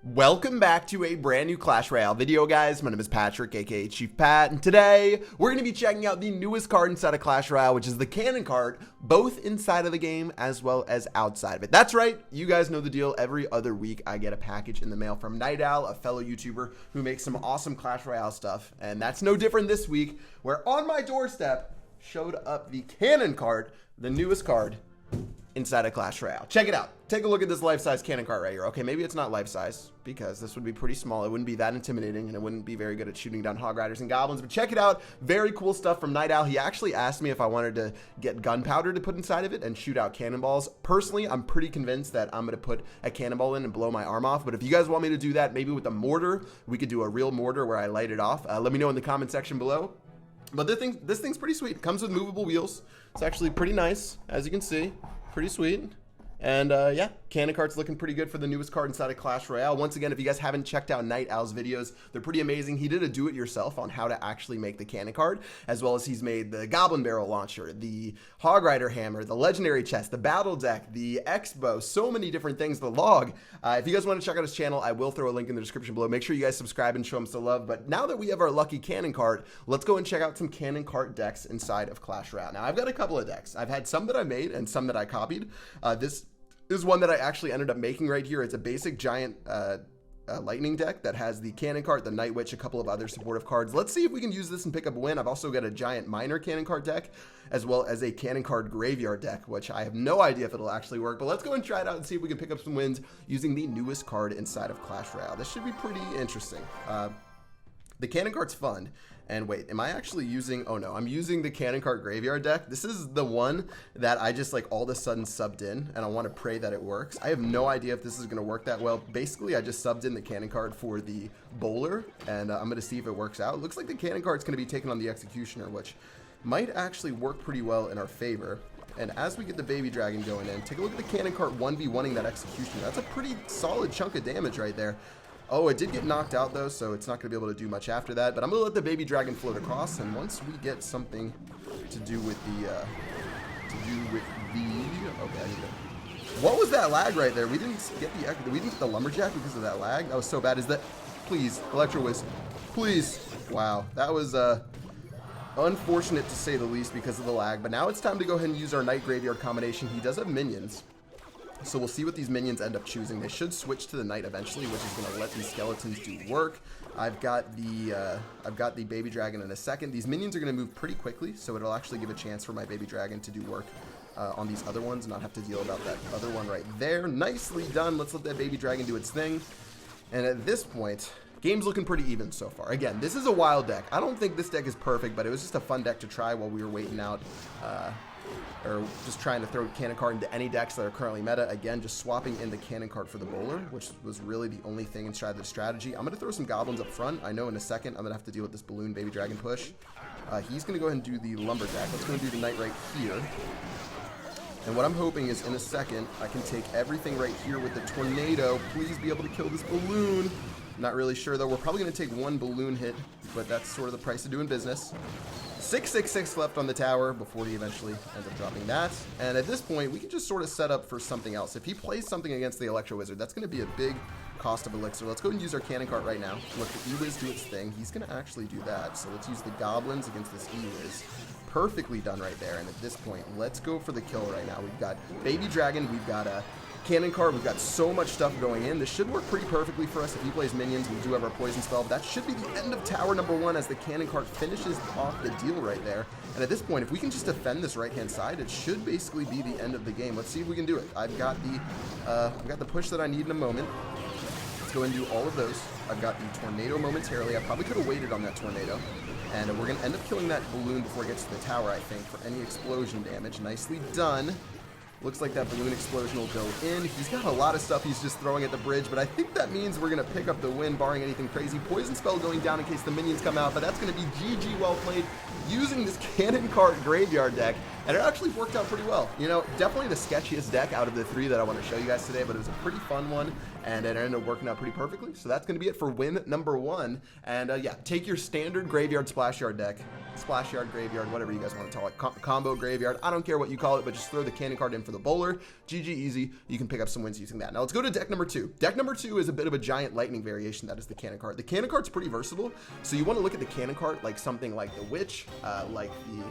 Welcome back to a brand new Clash Royale video, guys. My name is Patrick, aka Chief Pat, and today we're going to be checking out the newest card inside of Clash Royale, which is the cannon card, both inside of the game as well as outside of it. That's right, you guys know the deal. Every other week I get a package in the mail from NyteOwl, a fellow YouTuber who makes some awesome Clash Royale stuff, and that's no different this week, where on my doorstep showed up the cannon card, the newest card inside of Clash Royale. Check it out. Take a look at this life-size cannon cart right here. Okay, maybe it's not life-size because this would be pretty small. It wouldn't be that intimidating and it wouldn't be very good at shooting down hog riders and goblins, but check it out. Very cool stuff from NyteOwl. He actually asked me if I wanted to get gunpowder to put inside of it and shoot out cannonballs. Personally, I'm pretty convinced that I'm going to put a cannonball in and blow my arm off, but if you guys want me to do that, maybe with a mortar, we could do a real mortar where I light it off. Let me know in the comment section below. But this thing's pretty sweet. It comes with movable wheels. It's actually pretty nice, as you can see. Pretty sweet. And yeah, cannon cart's looking pretty good for the newest card inside of Clash Royale. Once again, if you guys haven't checked out NyteOwl's videos, they're pretty amazing. He did a do-it-yourself on how to actually make the cannon card, as well as he's made the Goblin Barrel Launcher, the Hog Rider Hammer, the Legendary Chest, the Battle Deck, the X-Bow, so many different things, the log. If you guys want to check out his channel, I will throw a link in the description below. Make sure you guys subscribe and show him some love. But now that we have our lucky cannon card, let's go and check out some cannon cart decks inside of Clash Royale. Now, I've got a couple of decks. I've had some that I made and some that I copied. This is one that I actually ended up making right here. It's a basic giant lightning deck that has the cannon cart, the Night Witch, a couple of other supportive cards. Let's see if we can use this and pick up a win. I've also got a giant minor cannon cart deck, as well as a cannon card graveyard deck, which I have no idea if it'll actually work, but let's go and try it out and see if we can pick up some wins using the newest card inside of Clash Royale. This should be pretty interesting. The cannon cart's fun. And wait, am I actually using, oh no, I'm using the cannon cart graveyard deck. This is the one that I just like all of a sudden subbed in, and I want to pray that it works. I have no idea if this is going to work that well. Basically, I just subbed in the cannon cart for the bowler, and I'm going to see if it works out. It looks like the cannon cart's going to be taking on the executioner, which might actually work pretty well in our favor. And as we get the baby dragon going in, take a look at the cannon cart 1v1ing that executioner. That's a pretty solid chunk of damage right there. Oh, it did get knocked out though, so it's not going to be able to do much after that. But I'm going to let the baby dragon float across, and once we get something to do with the, okay, I need to, what was that lag right there? We didn't get the lumberjack because of that lag. That was so bad. Is that, please, Electro Whiz, please. Wow, that was unfortunate to say the least because of the lag. But now it's time to go ahead and use our Night Graveyard combination. He does have minions, so we'll see what these minions end up choosing. They should switch to the knight eventually, which is going to let these skeletons do work. I've got the baby dragon in a second. These minions are going to move pretty quickly, so it'll actually give a chance for my baby dragon to do work on these other ones and not have to deal about that other one right there. Nicely done. Let's let that baby dragon do its thing. And at this point, game's looking pretty even so far. Again, this is a wild deck. I don't think this deck is perfect, but it was just a fun deck to try while we were waiting out or just trying to throw cannon cart into any decks that are currently meta. Again, just swapping in the cannon cart for the bowler, which was really the only thing inside the strategy. I'm going to throw some goblins up front. I know in a second I'm going to have to deal with this balloon baby dragon push. He's going to go ahead and do the lumberjack. Let's go and do the knight right here. And what I'm hoping is in a second I can take everything right here with the tornado. Please be able to kill this balloon. Not really sure though. We're probably going to take one balloon hit, but that's sort of the price of doing business. 666 left on the tower before he eventually ends up dropping that. And at this point, we can just sort of set up for something else. If he plays something against the Electro Wizard, that's going to be a big cost of elixir. Let's go and use our cannon cart right now. Let the E-Wiz do its thing. He's going to actually do that. So let's use the goblins against this E-Wiz. Perfectly done right there. And at this point, let's go for the kill right now. We've got baby dragon. We've got a cannon cart. We've got so much stuff going in. This should work pretty perfectly for us. If he plays minions, we do have our poison spell. That should be the end of tower number one as the cannon cart finishes off the deal right there. And at this point, if we can just defend this right-hand side, it should basically be the end of the game. Let's see if we can do it. I've got the push that I need in a moment. Let's go and do all of those. I've got the tornado momentarily. I probably could have waited on that tornado. And we're going to end up killing that balloon before it gets to the tower, I think, for any explosion damage. Nicely done. Looks like that balloon explosion will go in. He's got a lot of stuff he's just throwing at the bridge, but I think that means we're going to pick up the win, barring anything crazy. Poison spell going down in case the minions come out, but that's going to be GG well played using this cannon cart graveyard deck. and it actually worked out pretty well. You know, definitely the sketchiest deck out of the 3 that I want to show you guys today, but it was a pretty fun one, and it ended up working out pretty perfectly. So that's going to be it for win number 1. And yeah, take your standard graveyard splash yard deck, splash yard, graveyard, whatever you guys want to call it, combo graveyard, I don't care what you call it, but just throw the cannon card in for the bowler. GG easy. You can pick up some wins using that. Now let's go to deck number 2. Deck number 2 is a bit of a giant lightning variation. That is the cannon card. The cannon card's pretty versatile, so you want to look at the cannon card like something like the witch, like the,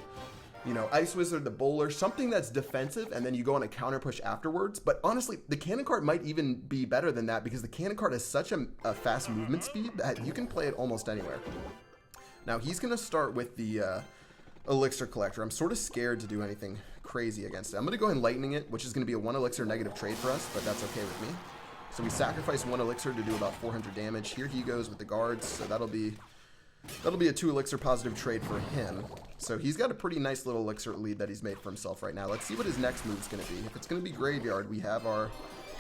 you know, Ice Wizard, the bowler, something that's defensive, and then you go on a counter push afterwards. But honestly, the cannon card might even be better than that, because the cannon card has such a fast movement speed that you can play it almost anywhere. Now he's going to start with the Elixir Collector. I'm sort of scared to do anything crazy against it. I'm going to go ahead and lightning it, which is going to be a 1 elixir negative trade for us, but that's okay with me. So we sacrifice 1 elixir to do about 400 damage. Here he goes with the guards, so that'll be a 2 elixir positive trade for him. So he's got a pretty nice little elixir lead that he's made for himself right now. Let's see what his next move's going to be. If it's going to be graveyard, we have our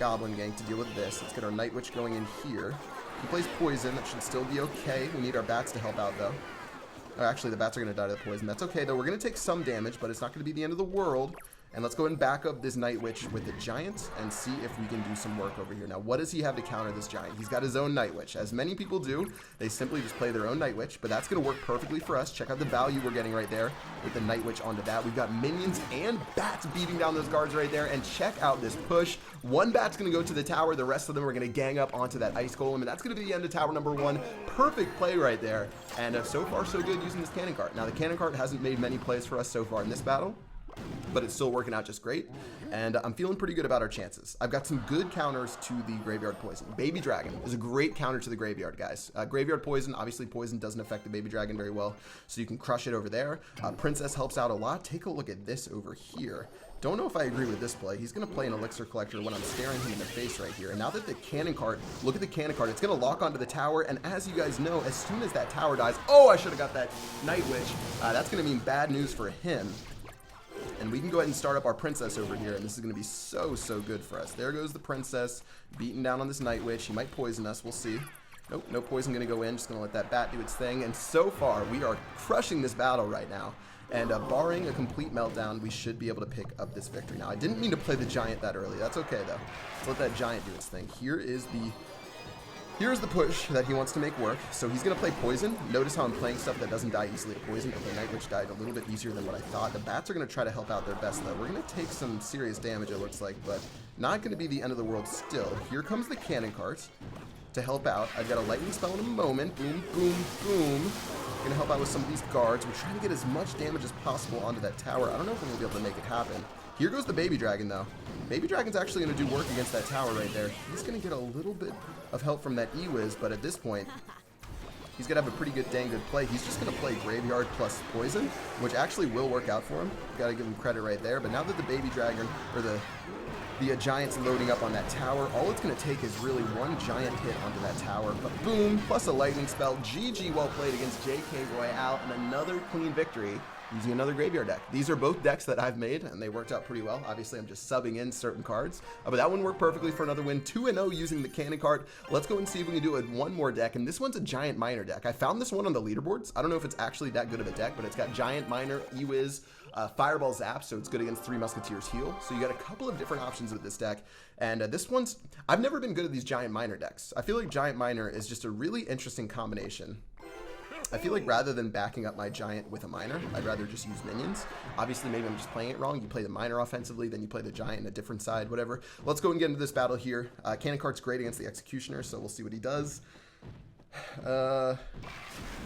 Goblin Gang to deal with this. Let's get our Night Witch going in here. He plays poison. That should still be okay. We need our bats to help out, though. Oh, actually, the bats are going to die to the poison. That's okay, though. We're going to take some damage, but it's not going to be the end of the world. And let's go ahead and back up this Night Witch with the Giant and see if we can do some work over here. Now, what does he have to counter this Giant? He's got his own Night Witch. As many people do, they simply just play their own Night Witch, but that's going to work perfectly for us. Check out the value we're getting right there with the Night Witch onto that. We've got minions and bats beating down those guards right there, and check out this push. 1 bat's going to go to the tower. The rest of them are going to gang up onto that Ice Golem, and that's going to be the end of tower number 1. Perfect play right there, and so far so good using this cannon card. Now, the cannon card hasn't made many plays for us so far in this battle, but it's still working out just great, and I'm feeling pretty good about our chances. I've got some good counters to the Graveyard Poison. Baby Dragon is a great counter to the Graveyard, guys. Graveyard Poison, obviously Poison doesn't affect the Baby Dragon very well, so you can crush it over there. Princess helps out a lot. Take a look at this over here. Don't know if I agree with this play. He's going to play an Elixir Collector when I'm staring him in the face right here. And now that the cannon card, look at the cannon card, it's going to lock onto the tower. And as you guys know, as soon as that tower dies, oh, I should have got that Night Witch. That's going to mean bad news for him. And we can go ahead and start up our Princess over here, and this is going to be so good for us. There goes the Princess, beating down on this Night Witch. He might poison us, we'll see. Nope, no poison going to go in, just going to let that bat do its thing. And so far, we are crushing this battle right now. And barring a complete meltdown, we should be able to pick up this victory. Now, I didn't mean to play the Giant that early. That's okay, though. Let's let that Giant do its thing. Here's the push that he wants to make work. So he's going to play Poison. Notice how I'm playing stuff that doesn't die easily to Poison, but the Night Witch died a little bit easier than what I thought. The bats are going to try to help out their best, though. We're going to take some serious damage, it looks like, but not going to be the end of the world still. Here comes the cannon cart to help out. I've got a lightning spell in a moment. Boom, boom, boom. Gonna help out with some of these guards. We're trying to get as much damage as possible onto that tower. I don't know if we're gonna be able to make it happen. Here goes the Baby Dragon, though. Baby Dragon's actually gonna do work against that tower right there. He's gonna get a little bit of help from that E-Wiz, but at this point, he's gonna have a pretty dang good play. He's just gonna play Graveyard plus Poison, which actually will work out for him. Gotta give him credit right there. But now that the Baby Dragon, or the Giant's loading up on that tower, all it's going to take is really 1 giant hit onto that tower. But boom, plus a lightning spell. GG, well played against JK Royale, and another clean victory using another graveyard deck. These are both decks that I've made, and they worked out pretty well. Obviously, I'm just subbing in certain cards, but that one worked perfectly for another win. 2-0 using the cannon card. Let's go and see if we can do it with one more deck, and this one's a Giant Miner deck. I found this one on the leaderboards. I don't know if it's actually that good of a deck, but it's got Giant Miner, E-Wiz, Fireball Zap, so it's good against 3 Musketeers Heal. So you got a couple of different options with this deck, and this one's, I've never been good at these Giant Miner decks. I feel like Giant Miner is just a really interesting combination. I feel like rather than backing up my Giant with a Miner, I'd rather just use minions. Obviously, maybe I'm just playing it wrong. You play the Miner offensively, then you play the Giant in a different side, whatever. Let's go and get into this battle here. Cannon Cart's great against the Executioner, so we'll see what he does.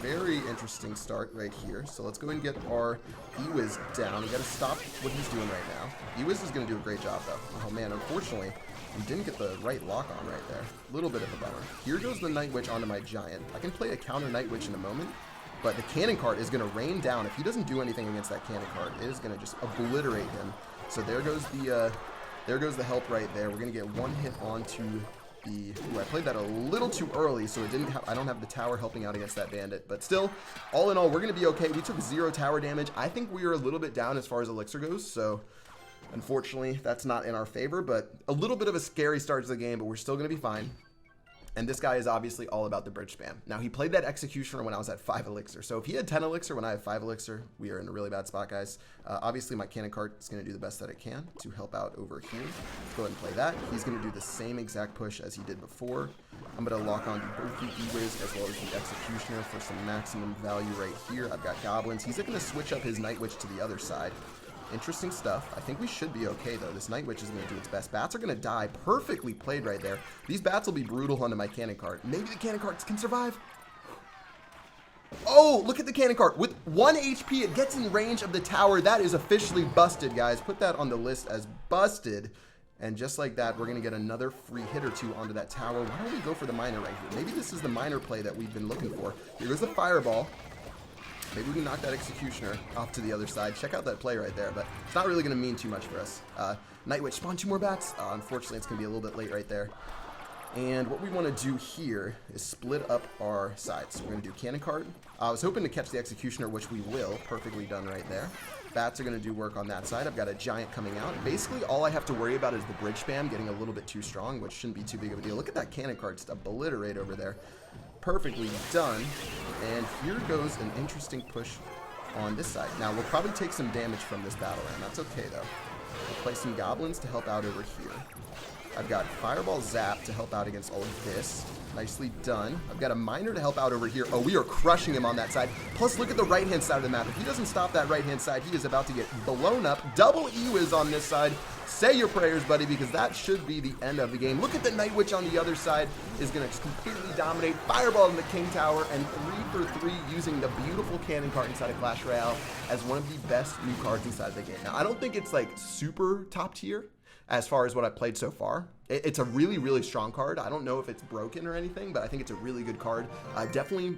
Very interesting start right here. So let's go and get our E-Wiz down. We got to stop what he's doing right now. E-Wiz is going to do a great job, though. Oh, man, unfortunately, we didn't get the right lock on right there. A little bit of a bummer. Here goes the Night Witch onto my Giant. I can play a counter Night Witch in a moment, but the Cannon Cart is going to rain down. If he doesn't do anything against that Cannon Cart, it is going to just obliterate him. So there goes the help right there. We're going to get 1 hit onto the... Ooh, I played that a little too early, so it didn't I don't have the tower helping out against that bandit. But still, all in all, we're going to be okay. We took 0 tower damage. I think we are a little bit down as far as Elixir goes, so... Unfortunately, that's not in our favor, but a little bit of a scary start to the game, but we're still going to be fine. And this guy is obviously all about the bridge spam. Now, he played that Executioner when I was at 5 Elixir. So if he had 10 Elixir when I have 5 Elixir, we are in a really bad spot, guys. Obviously, my cannon cart is going to do the best that it can to help out over here. Let's go ahead and play that. He's going to do the same exact push as he did before. I'm going to lock on to both the E-Wiz as well as the Executioner for some maximum value right here. I've got Goblins. He's going to switch up his Night Witch to the other side. Interesting stuff. I think we should be okay, though. This Night Witch is going to do its best. Bats are going to die. Perfectly played right there. These bats will be brutal onto my cannon cart. Maybe the cannon carts can survive. Oh, look at the cannon cart. With 1 HP, it gets in range of the tower. That is officially busted, guys. Put that on the list as busted. And just like that, we're going to get another free hit or two onto that tower. Why don't we go for the miner right here? Maybe this is the miner play that we've been looking for. Here goes the fireball. Maybe we can knock that Executioner off to the other side. Check out that play right there, but it's not really going to mean too much for us. Night Witch, spawn 2 more bats. Unfortunately, it's going to be a little bit late right there. And what we want to do here is split up our sides. So we're going to do cannon cart. I was hoping to catch the Executioner, which we will. Perfectly done right there. Bats are going to do work on that side. I've got a giant coming out. Basically, all I have to worry about is the bridge spam getting a little bit too strong, which shouldn't be too big of a deal. Look at that cannon cart just obliterate over there. Perfectly done. And here goes an interesting push on this side. Now, we'll probably take some damage from this battle ram. That's okay, though. We'll play some Goblins to help out over here. I've got Fireball Zap to help out against all of this. Nicely done. I've got a Miner to help out over here. Oh, we are crushing him on that side. Plus, look at the right-hand side of the map. If he doesn't stop that right-hand side, he is about to get blown up. Double E-Wiz on this side. Say your prayers, buddy, because that should be the end of the game. Look at the Night Witch on the other side. Is going to completely dominate. Fireball in the King Tower, and 3 for 3 using the beautiful cannon cart inside of Clash Royale as one of the best new cards inside the game. Now, I don't think it's like super top tier as far as what I've played so far. It's a really, really strong card. I don't know if it's broken or anything, but I think it's a really good card. Definitely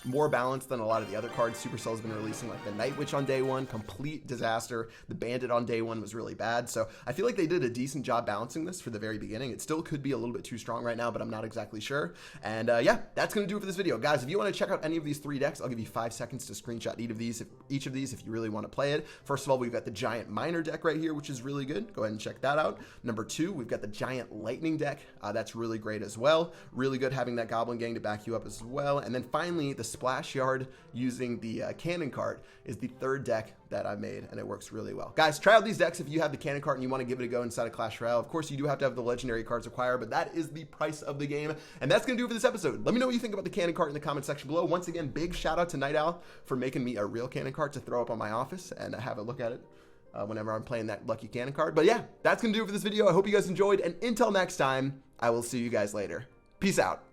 more balanced than a lot of the other cards Supercell's been releasing, like the Night Witch on day 1, complete disaster. The Bandit on day 1 was really bad. So I feel like they did a decent job balancing this for the very beginning. It still could be a little bit too strong right now, but I'm not exactly sure. And yeah, that's going to do it for this video. Guys, if you want to check out any of these 3 decks, I'll give you 5 seconds to screenshot each of these if you really want to play it. First of all, we've got the Giant Miner deck right here, which is really good. Go ahead and check that out. Number 2, we've got the Giant Lightning deck. That's really great as well. Really good having that Goblin Gang to back you up as well. And then finally, the Splash Yard using the cannon cart is the 3rd deck that I made, and it works really well. Guys, try out these decks if you have the cannon cart and you want to give it a go inside of Clash Royale. Of course, you do have to have the legendary cards required, but that is the price of the game. And that's going to do it for this episode. Let me know what you think about the cannon cart in the comment section below. Once again, big shout out to NyteOwl for making me a real cannon cart to throw up on my office and have a look at it whenever I'm playing that lucky cannon cart. But yeah, that's going to do it for this video. I hope you guys enjoyed, and until next time, I will see you guys later. Peace out.